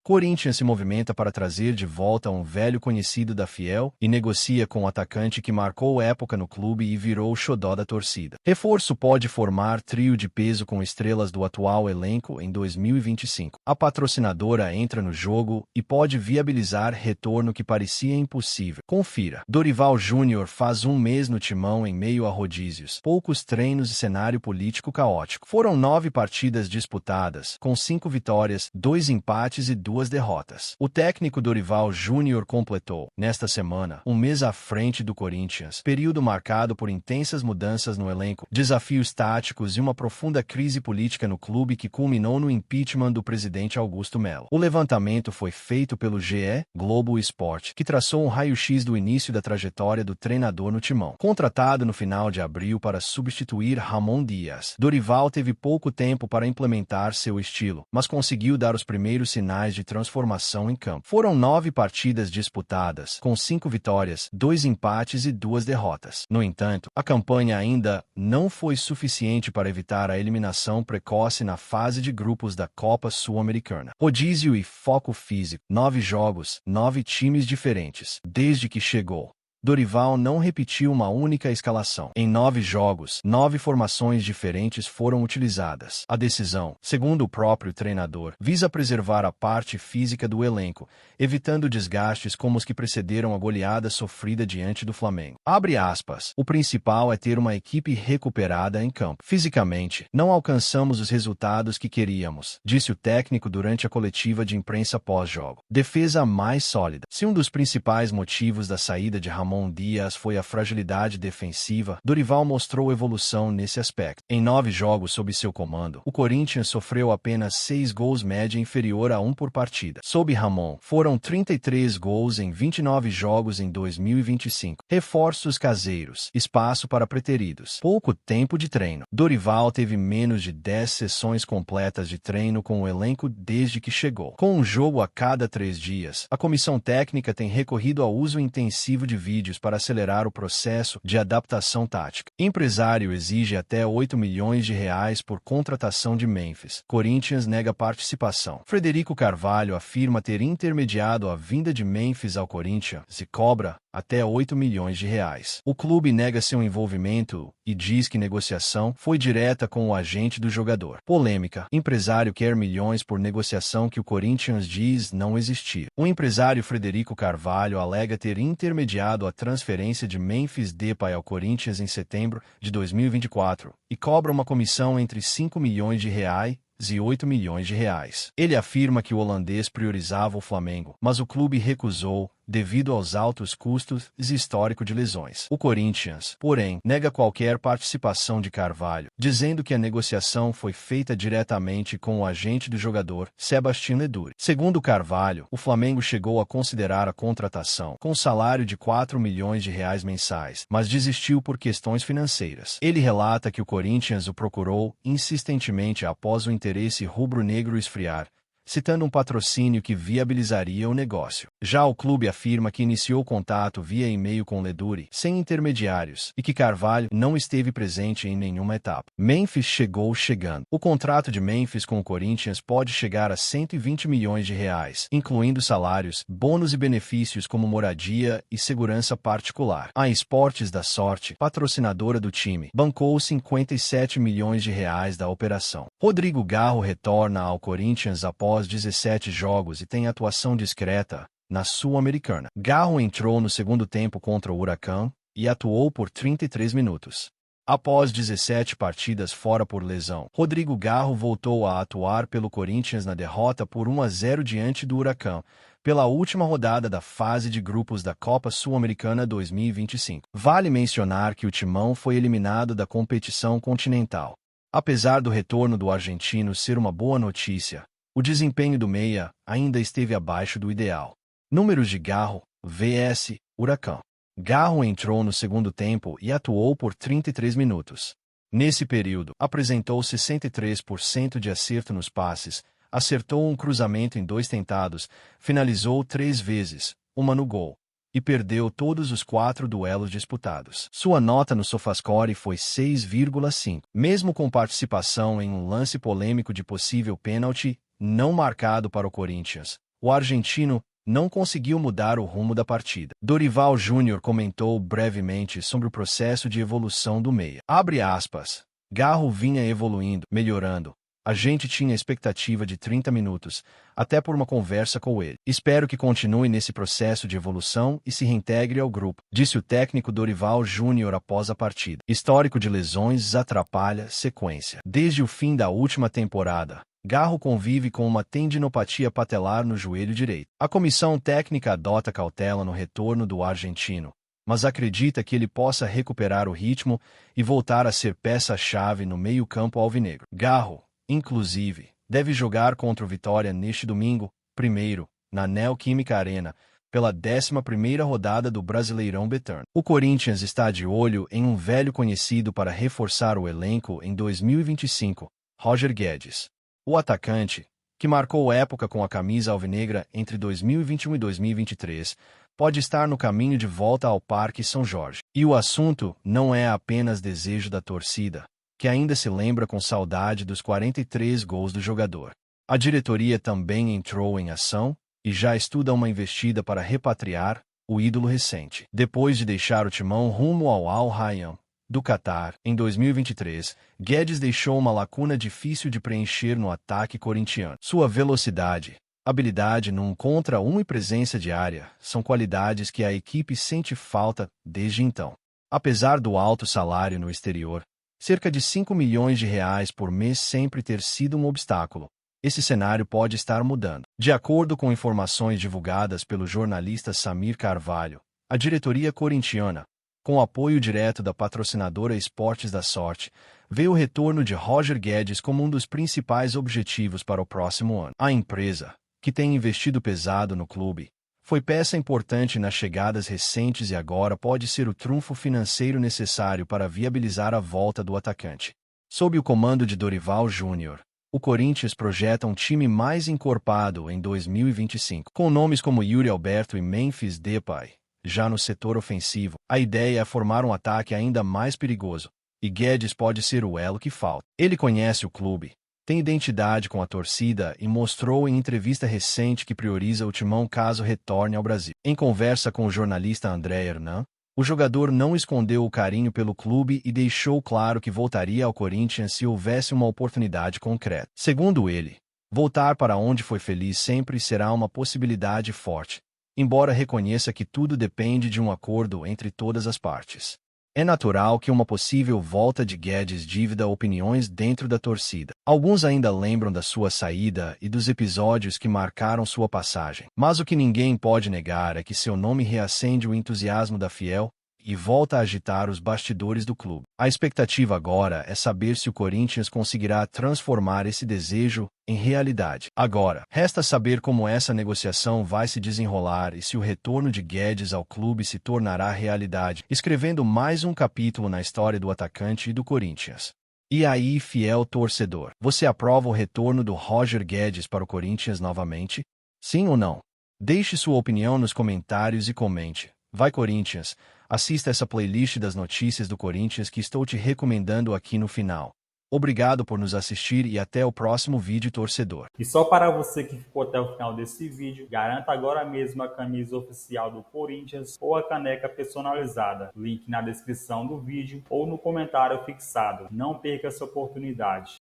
Corinthians se movimenta para trazer de volta um velho conhecido da Fiel e negocia com o atacante que marcou época no clube e virou o xodó da torcida. Reforço pode formar trio de peso com estrelas do atual elenco em 2025. A patrocinadora entra no jogo e pode viabilizar retorno que parecia impossível. Confira. Dorival Júnior faz um mês no Timão em meio a rodízios, poucos treinos e cenário político caótico. Foram 9 partidas disputadas, com 5 vitórias, 2 empates e 2 derrotas. O técnico Dorival Júnior completou, nesta semana, um mês à frente do Corinthians, período marcado por intensas mudanças no elenco, desafios táticos e uma profunda crise política no clube que culminou no impeachment do presidente Augusto Melo. O levantamento foi feito pelo GE. Globo Esporte, que traçou um raio-x do início da trajetória do treinador no Timão. Contratado no final de abril para substituir Ramon Dias, Dorival teve pouco tempo para implementar seu estilo, mas conseguiu dar os primeiros sinais de transformação em campo. Foram 9 partidas disputadas, com 5 vitórias, 2 empates e 2 derrotas. No entanto, a campanha ainda não foi suficiente para evitar a eliminação precoce na fase de grupos da Copa Sul-Americana. Rodízio e foco físico, 9 jogos, 9 times diferentes. Desde que chegou, Dorival não repetiu uma única escalação. Em 9 jogos, 9 formações diferentes foram utilizadas. A decisão, segundo o próprio treinador, visa preservar a parte física do elenco, evitando desgastes como os que precederam a goleada sofrida diante do Flamengo. Abre aspas. O principal é ter uma equipe recuperada em campo. Fisicamente, não alcançamos os resultados que queríamos, disse o técnico durante a coletiva de imprensa pós-jogo. Defesa mais sólida. Se um dos principais motivos da saída de Ramon Dias foi a fragilidade defensiva, Dorival mostrou evolução nesse aspecto. Em 9 jogos sob seu comando, o Corinthians sofreu apenas 6 gols, média inferior a 1 por partida. Sob Ramon, foram 33 gols em 29 jogos em 2025. Reforços caseiros, espaço para preteridos, pouco tempo de treino. Dorival teve menos de 10 sessões completas de treino com o elenco desde que chegou. Com um jogo a cada 3 dias, a comissão técnica tem recorrido ao uso intensivo de vídeos para acelerar o processo de adaptação tática. Empresário exige até 8 milhões de reais por contratação de Memphis. Corinthians nega participação. Frederico Carvalho afirma ter intermediado a vinda de Memphis ao Corinthians e cobra até 8 milhões de reais. O clube nega seu envolvimento e diz que negociação foi direta com o agente do jogador. Polêmica. Empresário quer milhões por negociação que o Corinthians diz não existir. O empresário Frederico Carvalho alega ter intermediado a transferência de Memphis Depay ao Corinthians em setembro de 2024 e cobra uma comissão entre 5 milhões de reais e 8 milhões de reais. Ele afirma que o holandês priorizava o Flamengo, mas o clube recusou devido aos altos custos e histórico de lesões. O Corinthians, porém, nega qualquer participação de Carvalho, dizendo que a negociação foi feita diretamente com o agente do jogador, Sebastião Leduri. Segundo Carvalho, o Flamengo chegou a considerar a contratação com salário de 4 milhões de reais mensais, mas desistiu por questões financeiras. Ele relata que o Corinthians o procurou insistentemente após o interesse rubro-negro esfriar, citando um patrocínio que viabilizaria o negócio. Já o clube afirma que iniciou contato via e-mail com Leduri, sem intermediários, e que Carvalho não esteve presente em nenhuma etapa. Memphis chegou chegando. O contrato de Memphis com o Corinthians pode chegar a 120 milhões de reais, incluindo salários, bônus e benefícios como moradia e segurança particular. A Esportes da Sorte, patrocinadora do time, bancou 57 milhões de reais da operação. Rodrigo Garro retorna ao Corinthians após 17 jogos e tem atuação discreta na Sul-Americana. Garro entrou no segundo tempo contra o Huracão e atuou por 33 minutos. Após 17 partidas fora por lesão, Rodrigo Garro voltou a atuar pelo Corinthians na derrota por 1-0 diante do Huracão, pela última rodada da fase de grupos da Copa Sul-Americana 2025. Vale mencionar que o Timão foi eliminado da competição continental. Apesar do retorno do argentino ser uma boa notícia, o desempenho do meia ainda esteve abaixo do ideal. Números de Garro, vs Huracão. Garro entrou no segundo tempo e atuou por 33 minutos. Nesse período, apresentou 63% de acerto nos passes, acertou um cruzamento em 2 tentados, finalizou 3 vezes, uma no gol, e perdeu todos os 4 duelos disputados. Sua nota no SofaScore foi 6,5. Mesmo com participação em um lance polêmico de possível pênalti, não marcado para o Corinthians, o argentino não conseguiu mudar o rumo da partida. Dorival Júnior comentou brevemente sobre o processo de evolução do meia. Abre aspas. Garro vinha evoluindo, melhorando. A gente tinha expectativa de 30 minutos, até por uma conversa com ele. Espero que continue nesse processo de evolução e se reintegre ao grupo, disse o técnico Dorival Júnior após a partida. Histórico de lesões atrapalha sequência. Desde o fim da última temporada, Garro convive com uma tendinopatia patelar no joelho direito. A comissão técnica adota cautela no retorno do argentino, mas acredita que ele possa recuperar o ritmo e voltar a ser peça-chave no meio-campo alvinegro. Garro, inclusive, deve jogar contra o Vitória neste domingo, 1º, na Neoquímica Arena, pela 11ª rodada do Brasileirão Betano. O Corinthians está de olho em um velho conhecido para reforçar o elenco em 2025, Roger Guedes. O atacante, que marcou época com a camisa alvinegra entre 2021 e 2023, pode estar no caminho de volta ao Parque São Jorge. E o assunto não é apenas desejo da torcida, que ainda se lembra com saudade dos 43 gols do jogador. A diretoria também entrou em ação e já estuda uma investida para repatriar o ídolo recente. Depois de deixar o timão rumo ao Al Rayyan do Catar em 2023, Guedes deixou uma lacuna difícil de preencher no ataque corintiano. Sua velocidade, habilidade no 1 contra 1 e presença de área são qualidades que a equipe sente falta desde então. Apesar do alto salário no exterior, cerca de 5 milhões de reais por mês sempre ter sido um obstáculo, esse cenário pode estar mudando. De acordo com informações divulgadas pelo jornalista Samir Carvalho, a diretoria corintiana, com o apoio direto da patrocinadora Esportes da Sorte, vê o retorno de Roger Guedes como um dos principais objetivos para o próximo ano. A empresa, que tem investido pesado no clube, foi peça importante nas chegadas recentes e agora pode ser o trunfo financeiro necessário para viabilizar a volta do atacante. Sob o comando de Dorival Júnior, o Corinthians projeta um time mais encorpado em 2025. Com nomes como Yuri Alberto e Memphis Depay, já no setor ofensivo, a ideia é formar um ataque ainda mais perigoso, e Guedes pode ser o elo que falta. Ele conhece o clube, tem identidade com a torcida e mostrou em entrevista recente que prioriza o timão caso retorne ao Brasil. Em conversa com o jornalista André Hernan, o jogador não escondeu o carinho pelo clube e deixou claro que voltaria ao Corinthians se houvesse uma oportunidade concreta. Segundo ele, voltar para onde foi feliz sempre será uma possibilidade forte, embora reconheça que tudo depende de um acordo entre todas as partes. É natural que uma possível volta de Guedes divida opiniões dentro da torcida. Alguns ainda lembram da sua saída e dos episódios que marcaram sua passagem. Mas o que ninguém pode negar é que seu nome reacende o entusiasmo da fiel e volta a agitar os bastidores do clube. A expectativa agora é saber se o Corinthians conseguirá transformar esse desejo em realidade. Agora, resta saber como essa negociação vai se desenrolar e se o retorno de Guedes ao clube se tornará realidade, escrevendo mais um capítulo na história do atacante e do Corinthians. E aí, fiel torcedor, você aprova o retorno do Roger Guedes para o Corinthians novamente? Sim ou não? Deixe sua opinião nos comentários e comente. Vai Corinthians! Assista essa playlist das notícias do Corinthians que estou te recomendando aqui no final. Obrigado por nos assistir e até o próximo vídeo, torcedor. E só para você que ficou até o final desse vídeo, garanta agora mesmo a camisa oficial do Corinthians ou a caneca personalizada. Link na descrição do vídeo ou no comentário fixado. Não perca essa oportunidade.